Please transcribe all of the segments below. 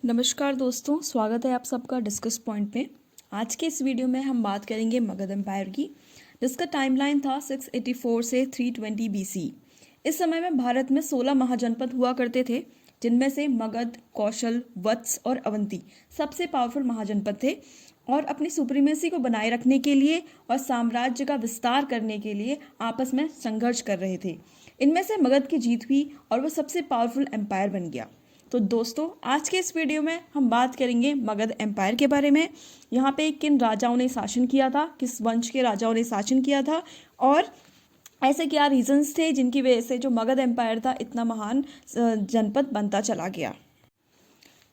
नमस्कार दोस्तों, स्वागत है आप सबका डिस्कस पॉइंट में। आज के इस वीडियो में हम बात करेंगे मगध एम्पायर की, जिसका टाइमलाइन था 684 से 320 BC। इस समय में भारत में 16 महाजनपद हुआ करते थे, जिनमें से मगध, कौशल, वत्स और अवंती सबसे पावरफुल महाजनपद थे और अपनी सुप्रीमेसी को बनाए रखने के लिए और साम्राज्य का विस्तार करने के लिए आपस में संघर्ष कर रहे थे। इनमें से मगध की जीत हुई और वह सबसे पावरफुल एम्पायर बन गया। तो दोस्तों, आज के इस वीडियो में हम बात करेंगे मगध एम्पायर के बारे में। यहाँ पे किन राजाओं ने शासन किया था, किस वंश के राजाओं ने शासन किया था और ऐसे क्या रीजंस थे जिनकी वजह से जो मगध एम्पायर था इतना महान जनपद बनता चला गया।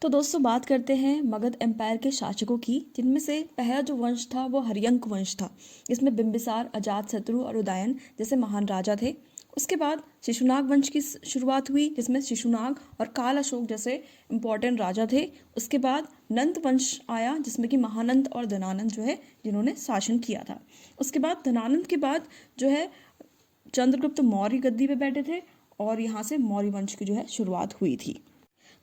तो दोस्तों, बात करते हैं मगध एम्पायर के शासकों की, जिनमें से पहला जो वंश था वो हर्यंक वंश था। इसमें बिंबिसार, अजातशत्रु और उदयन जैसे महान राजा थे। उसके बाद शिशुनाग वंश की शुरुआत हुई, जिसमें शिशुनाग और काल अशोक जैसे इम्पोर्टेंट राजा थे। उसके बाद नंद वंश आया, जिसमें कि महानंद और धनानंद जो है जिन्होंने शासन किया था। उसके बाद धनानंद के बाद जो है चंद्रगुप्त मौर्य गद्दी पे बैठे थे और यहाँ से मौर्य वंश की जो है शुरुआत हुई थी।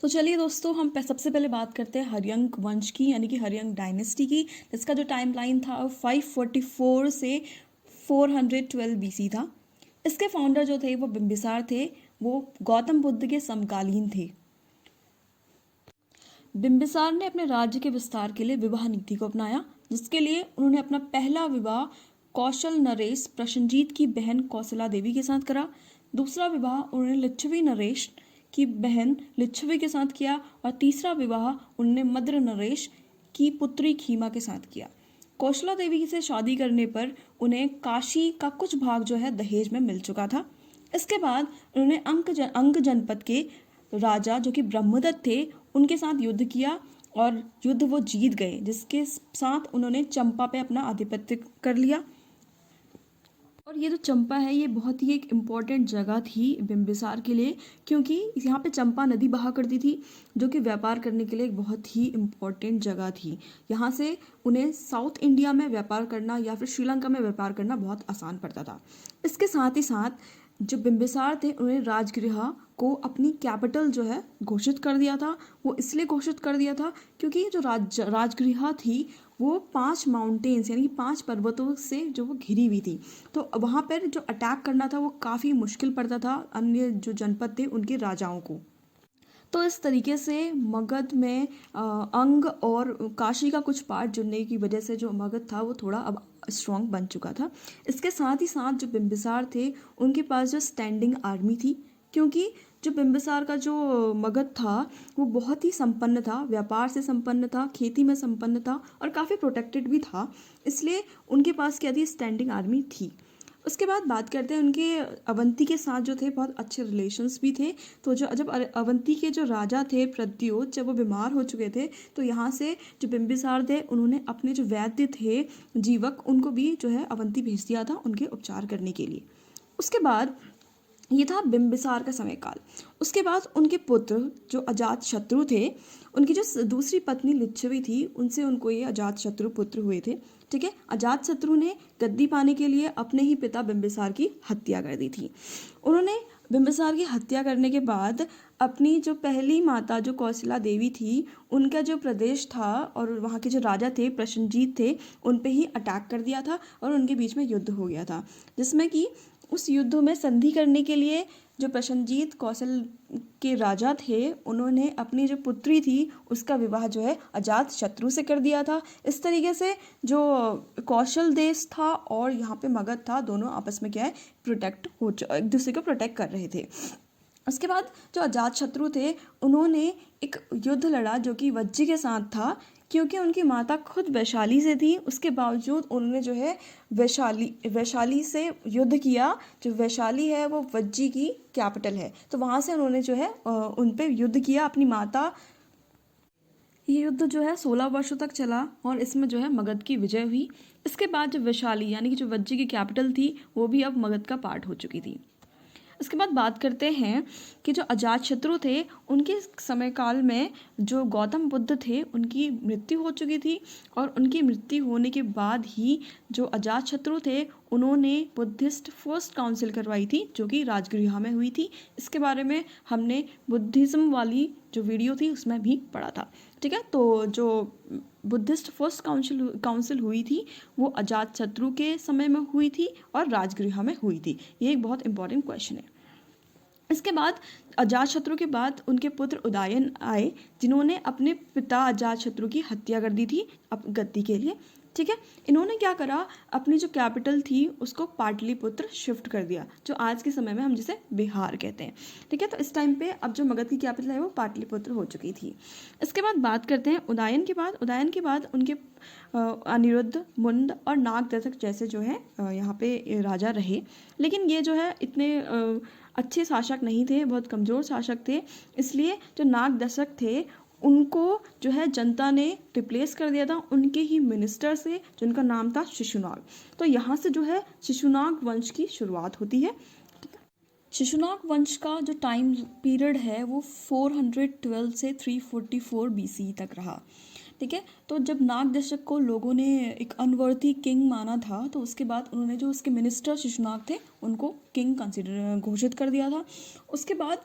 तो चलिए दोस्तों, हम सबसे पहले बात करते हैं हर्यंक वंश की, यानी कि हर्यंक डायनेस्टी की, जिसका जो टाइमलाइन था 544 से 412 BC था। इसके फाउंडर जो थे वो बिंबिसार थे, वो गौतम बुद्ध के समकालीन थे। बिंबिसार ने अपने राज्य के विस्तार के लिए विवाह नीति को अपनाया, जिसके लिए उन्होंने अपना पहला विवाह कौशल नरेश प्रशंजीत की बहन कौशला देवी के साथ करा। दूसरा विवाह उन्होंने लिच्छवी नरेश की बहन लिच्छवी के साथ किया और तीसरा विवाह उन्होंने मद्र नरेश की पुत्री खीमा के साथ किया। कौशला देवी से शादी करने पर उन्हें काशी का कुछ भाग जो है दहेज में मिल चुका था। इसके बाद उन्होंने अंग जनपद के राजा जो कि ब्रह्मदत्त थे उनके साथ युद्ध किया और युद्ध वो जीत गए, जिसके साथ उन्होंने चंपा पे अपना आधिपत्य कर लिया। और ये जो चंपा है ये बहुत ही एक इम्पॉर्टेंट जगह थी बिंबिसार के लिए, क्योंकि यहाँ पे चंपा नदी बहा करती थी, जो कि व्यापार करने के लिए एक बहुत ही इम्पॉर्टेंट जगह थी। यहाँ से उन्हें साउथ इंडिया में व्यापार करना या फिर श्रीलंका में व्यापार करना बहुत आसान पड़ता था। इसके साथ ही साथ जो बिंबिसार थे उन्हें राजगृह को अपनी कैपिटल जो है घोषित कर दिया था। वो इसलिए घोषित कर दिया था क्योंकि जो राजगृह थी वो 5 माउंटेन्स यानी कि 5 पर्वतों से जो वो घिरी हुई थी, तो वहाँ पर जो अटैक करना था वो काफ़ी मुश्किल पड़ता था अन्य जो जनपद थे उनके राजाओं को। तो इस तरीके से मगध में अंग और काशी का कुछ पार्ट जुड़ने की वजह से जो मगध था वो थोड़ा अब स्ट्रॉन्ग बन चुका था। इसके साथ ही साथ जो बिंबिसार थे उनके पास जो स्टैंडिंग आर्मी थी, क्योंकि जो बिंबिसार का जो मगध था वो बहुत ही संपन्न था, व्यापार से संपन्न था, खेती में संपन्न था और काफ़ी प्रोटेक्टेड भी था, इसलिए उनके पास क्या थी, स्टैंडिंग आर्मी थी। उसके बाद बात करते हैं उनके अवंती के साथ जो थे बहुत अच्छे रिलेशंस भी थे। तो जब अवंती के जो राजा थे प्रद्योत, जब वो बीमार हो चुके थे तो यहाँ से जो बिंबिसार थे उन्होंने अपने जो वैद्य थे जीवक उनको भी जो है अवंती भेज दिया था उनके उपचार करने के लिए। उसके बाद ये था बिंबिसार का समय काल। उसके बाद उनके पुत्र जो अजात शत्रु थे, उनकी जो दूसरी पत्नी लिच्छवी थी उनसे उनको ये अजात शत्रु पुत्र हुए थे। ठीक है, अजात शत्रु ने गद्दी पाने के लिए अपने ही पिता बिंबिसार की हत्या कर दी थी। उन्होंने बिंबिसार की हत्या करने के बाद अपनी जो पहली माता जो कौशला देवी थी उनका जो प्रदेश था और वहाँ के जो राजा थे प्रशंजीत थे उन पे ही अटैक कर दिया था और उनके बीच में युद्ध हो गया था, जिसमें कि उस युद्ध में संधि करने के लिए जो प्रशंजीत कौशल के राजा थे उन्होंने अपनी जो पुत्री थी उसका विवाह जो है अजात शत्रु से कर दिया था। इस तरीके से जो कौशल देश था और यहाँ पे मगध था, दोनों आपस में क्या है एक दूसरे को प्रोटेक्ट कर रहे थे। उसके बाद जो अजात शत्रु थे उन्होंने एक युद्ध लड़ा जो कि वज्जी के साथ था, क्योंकि उनकी माता खुद वैशाली से थी, उसके बावजूद उन्होंने जो है वैशाली से युद्ध किया। जो वैशाली है वो वज्जी की कैपिटल है, तो वहाँ से उन्होंने जो है उन पे युद्ध किया अपनी माता। ये युद्ध जो है 16 वर्षों तक चला और इसमें जो है मगध की विजय हुई। इसके बाद जो वैशाली यानी कि जो वज्जी की कैपिटल थी वो भी अब मगध का पार्ट हो चुकी थी। इसके बाद बात करते हैं कि जो अजातशत्रु थे उनके समय काल में जो गौतम बुद्ध थे उनकी मृत्यु हो चुकी थी और उनकी मृत्यु होने के बाद ही जो अजातशत्रु थे उन्होंने बुद्धिस्ट फर्स्ट काउंसिल करवाई थी जो कि राजगृह में हुई थी। इसके बारे में हमने बुद्धिज़्म वाली जो वीडियो थी उसमें भी पढ़ा था। ठीक है, तो जो बुद्धिस्ट फर्स्ट काउंसिल हुई थी वो अजातशत्रु के समय में हुई थी और राजगृह में हुई थी। ये एक बहुत इंपॉर्टेंट क्वेश्चन है। इसके बाद अजातशत्रु के बाद उनके पुत्र उदयन आए जिन्होंने अपने पिता अजातशत्रु की हत्या कर दी थी गद्दी के लिए। ठीक है, इन्होंने क्या करा, अपनी जो कैपिटल थी उसको पाटलिपुत्र शिफ्ट कर दिया, जो आज के समय में हम जिसे बिहार कहते हैं। ठीक है, तो इस टाइम पे अब जो मगध की कैपिटल है वो पाटलिपुत्र हो चुकी थी। इसके बाद बात करते हैं उदयन के बाद उनके अनिरुद्ध, मुंड और नागदत्तक जैसे जो है यहाँ पे राजा रहे। लेकिन ये जो है इतने अच्छे शासक नहीं थे, बहुत कमज़ोर शासक थे। इसलिए जो नागदत्तक थे उनको जो है जनता ने रिप्लेस कर दिया था उनके ही मिनिस्टर से, जिनका नाम था शिशुनाग। तो यहाँ से जो है शिशुनाग वंश की शुरुआत होती है। शिशुनाग वंश का जो टाइम पीरियड है वो 412 से 344 BC तक रहा। ठीक है, तो जब नागदशक को लोगों ने एक अनवर्थी किंग माना था तो उसके बाद उन्होंने जो उसके मिनिस्टर शिशुनाग थे उनको किंग कंसिडर घोषित कर दिया था। उसके बाद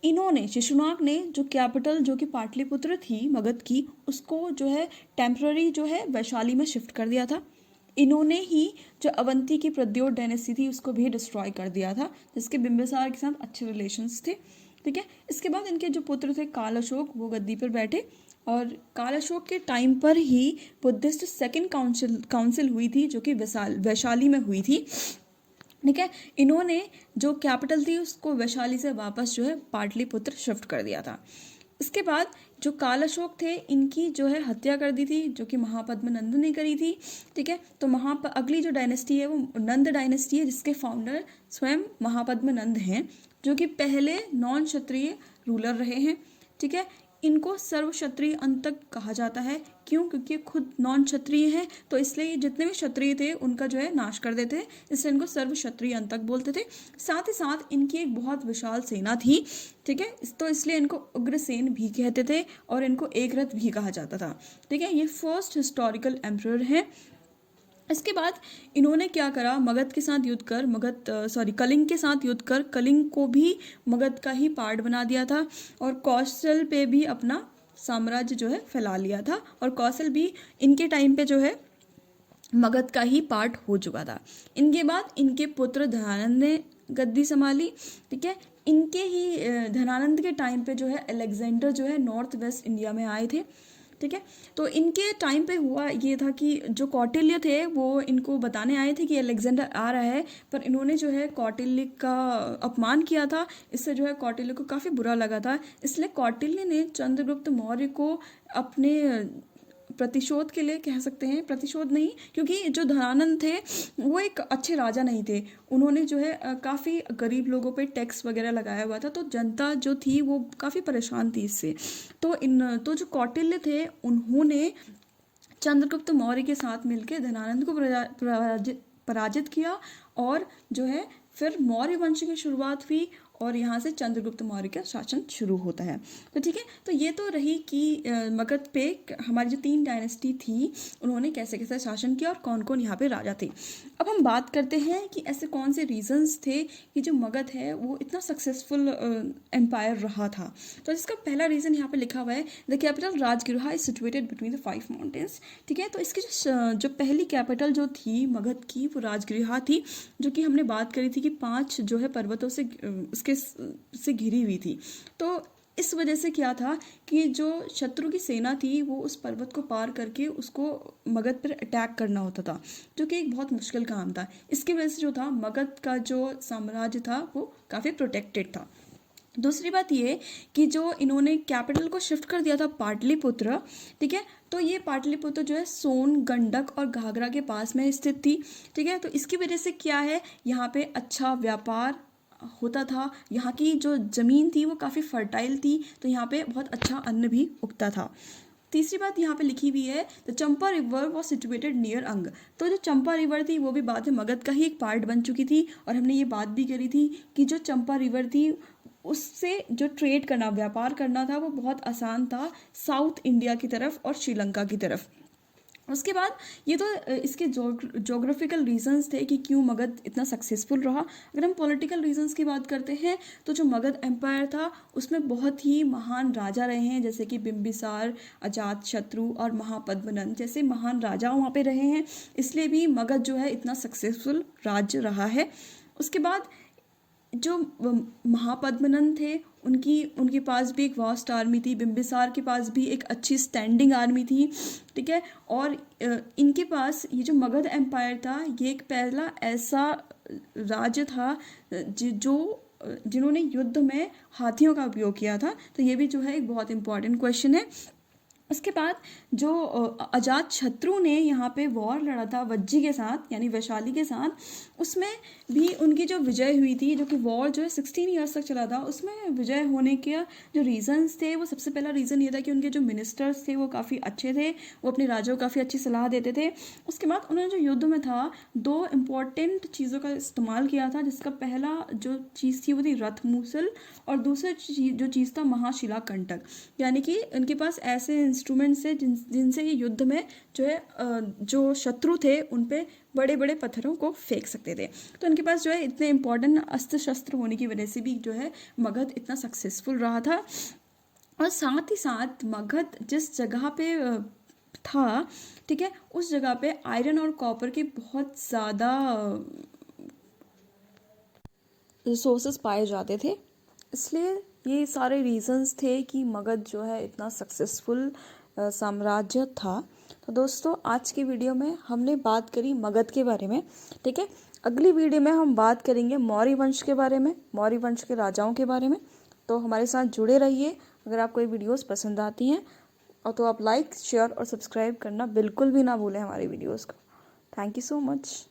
इन्होंने शिशुनाग ने जो कैपिटल जो कि पाटलिपुत्र थी मगध की उसको जो है टेम्पररी जो है वैशाली में शिफ्ट कर दिया था। इन्होंने ही जो अवंती की प्रद्योत डायनेस्टी थी उसको भी डिस्ट्रॉय कर दिया था, जिसके बिंबिसार के साथ अच्छे रिलेशंस थे। ठीक है, इसके बाद इनके जो पुत्र थे काल अशोक वो गद्दी पर बैठे और काल अशोक के टाइम पर ही बुद्धिस्ट सेकंड काउंसिल हुई थी जो कि वैशाली में हुई थी। ठीक है, इन्होंने जो कैपिटल थी उसको वैशाली से वापस जो है पाटलिपुत्र शिफ्ट कर दिया था। इसके बाद जो काल अशोक थे इनकी जो है हत्या कर दी थी जो कि महापद्म नंद ने करी थी। ठीक है, तो अगली जो डायनेस्टी है वो नंद डायनेस्टी है जिसके फाउंडर स्वयं महापद्म नंद हैं जो कि पहले नॉन क्षत्रिय रूलर रहे हैं। ठीक है, इनको सर्व क्षत्रिय अंतक कहा जाता है। क्यों? क्योंकि खुद नॉन क्षत्रिय हैं, तो इसलिए जितने भी क्षत्रिय थे उनका जो है नाश कर देते हैं, इसलिए इनको सर्व क्षत्रिय अंतक बोलते थे। साथ ही साथ इनकी एक बहुत विशाल सेना थी। ठीक है, तो इसलिए इनको उग्रसेन भी कहते थे और इनको एकरथ भी कहा जाता था। ठीक है, ये फर्स्ट हिस्टोरिकल एम्परर है। इसके बाद इन्होंने क्या करा, मगध के साथ युद्ध कर कलिंग के साथ युद्ध कर कलिंग को भी मगध का ही पार्ट बना दिया था और कौशल पे भी अपना साम्राज्य जो है फैला लिया था और कौशल भी इनके टाइम पे जो है मगध का ही पार्ट हो चुका था। इनके बाद इनके पुत्र धनानंद ने गद्दी संभाली। ठीक है, इनके ही धनानंद के टाइम पे जो है अलेक्जेंडर जो है नॉर्थ वेस्ट इंडिया में आए थे। ठीक है, तो इनके टाइम पे हुआ ये था कि जो कौटिल्य थे वो इनको बताने आए थे कि अलेक्जेंडर आ रहा है, पर इन्होंने जो है कौटिल्य का अपमान किया था। इससे जो है कौटिल्य को काफ़ी बुरा लगा था, इसलिए कौटिल्य ने चंद्रगुप्त मौर्य को अपने प्रतिशोध के लिए, कह सकते हैं प्रतिशोध नहीं, क्योंकि जो धनानंद थे वो एक अच्छे राजा नहीं थे। उन्होंने जो है काफ़ी गरीब लोगों पे टैक्स वगैरह लगाया हुआ था, तो जनता जो थी वो काफ़ी परेशान थी इससे। तो जो कौटिल्य थे उन्होंने चंद्रगुप्त मौर्य के साथ मिलकर धनानंद को पराजित किया और जो है फिर मौर्य वंश की शुरुआत हुई और यहाँ से चंद्रगुप्त मौर्य का शासन शुरू होता है। तो ठीक है, तो ये तो रही कि मगध पे हमारी जो 3 डायनेस्टी थी उन्होंने कैसे कैसे शासन किया और कौन कौन यहाँ पे राजा थे। अब हम बात करते हैं कि ऐसे कौन से रीजंस थे कि जो मगध है वो इतना सक्सेसफुल एम्पायर रहा था। तो इसका पहला रीज़न यहाँ पे लिखा हुआ है, the capital Rajgriha is situated between the 5 mountains. ठीक है, तो इसकी जो पहली कैपिटल जो थी मगध की वो राजगृह थी, जो कि हमने बात करी थी कि 5 जो है पर्वतों से घिरी हुई थी। तो इस वजह से क्या था कि जो शत्रु की सेना थी वो उस पर्वत को पार करके उसको मगध पर अटैक करना होता था, जो कि एक बहुत मुश्किल काम था। इसकी वजह से जो था मगध का जो साम्राज्य था वो काफ़ी प्रोटेक्टेड था। दूसरी बात ये कि जो इन्होंने कैपिटल को शिफ्ट कर दिया था पाटलिपुत्र। ठीक है, तो ये पाटलिपुत्र जो है सोन, गंडक और घाघरा के पास में स्थित थी। ठीक है, तो इसकी वजह से क्या है, यहाँ पे अच्छा व्यापार होता था, यहाँ की जो ज़मीन थी वो काफ़ी फर्टाइल थी, तो यहाँ पे बहुत अच्छा अन्न भी उगता था। तीसरी बात यहाँ पे लिखी हुई है, the Champa river was situated near अंग। तो जो चंपा रिवर थी वो भी बाद में मगध का ही एक पार्ट बन चुकी थी और हमने ये बात भी करी थी कि जो चंपा रिवर थी उससे जो ट्रेड करना, व्यापार करना था वो बहुत आसान था साउथ इंडिया की तरफ और श्रीलंका की तरफ। उसके बाद ये तो इसके जोग्राफिकल रीजंस थे कि क्यों मगध इतना सक्सेसफुल रहा। अगर हम पॉलिटिकल रीजंस की बात करते हैं तो जो मगध एम्पायर था उसमें बहुत ही महान राजा रहे हैं, जैसे कि बिंबिसार, अजातशत्रु और महापद्मनंद जैसे महान राजा वहाँ पे रहे हैं, इसलिए भी मगध जो है इतना सक्सेसफुल राज्य रहा है। उसके बाद जो महापद्मनंद थे उनके पास भी एक वास्ट आर्मी थी, बिंबिसार के पास भी एक अच्छी स्टैंडिंग आर्मी थी, ठीक है। और इनके पास ये जो मगध एम्पायर था ये एक पहला ऐसा राज्य था जिन्होंने युद्ध में हाथियों का उपयोग किया था। तो ये भी जो है एक बहुत इंपॉर्टेंट क्वेश्चन है। उसके बाद जो अजात शत्रु ने यहाँ पे वॉर लड़ा था वज्जी के साथ यानी वैशाली के साथ, उसमें भी उनकी जो विजय हुई थी, जो कि वॉर जो है 16 ईयर्स तक चला था, उसमें विजय होने के जो रीजंस थे वो सबसे पहला रीज़न ये था कि उनके जो मिनिस्टर्स थे वो काफ़ी अच्छे थे, वो अपने राज्यों को काफ़ी अच्छी सलाह देते थे। उसके बाद उन्होंने जो युद्ध में था 2 इम्पॉर्टेंट चीज़ों का इस्तेमाल किया था, जिसका पहला जो चीज़ थी वो थी रथमूसल और दूसरी जो चीज़ था महाशिला कंटक, यानी कि उनके पास ऐसे इंस्ट्रूमेंट्स थे जिनसे ये युद्ध में जो है जो शत्रु थे उन पे बड़े बड़े पत्थरों को फेंक सकते थे। तो उनके पास जो है इतने इंपॉर्टेंट अस्त्र शस्त्र होने की वजह से भी जो है मगध इतना सक्सेसफुल रहा था। और साथ ही साथ मगध जिस जगह पे था, ठीक है, उस जगह पे आयरन और कॉपर के बहुत ज़्यादा रिसोर्सेज पाए जाते थे, इसलिए ये सारे रीजंस थे कि मगध जो है इतना सक्सेसफुल साम्राज्य था। तो दोस्तों आज की वीडियो में हमने बात करी मगध के बारे में, ठीक है। अगली वीडियो में हम बात करेंगे मौर्य वंश के बारे में, मौर्य वंश के राजाओं के बारे में। तो हमारे साथ जुड़े रहिए। अगर आपको ये वीडियोस पसंद आती हैं और तो आप लाइक, शेयर और सब्सक्राइब करना बिल्कुल भी ना भूलें हमारी वीडियोस को। Thank you so much.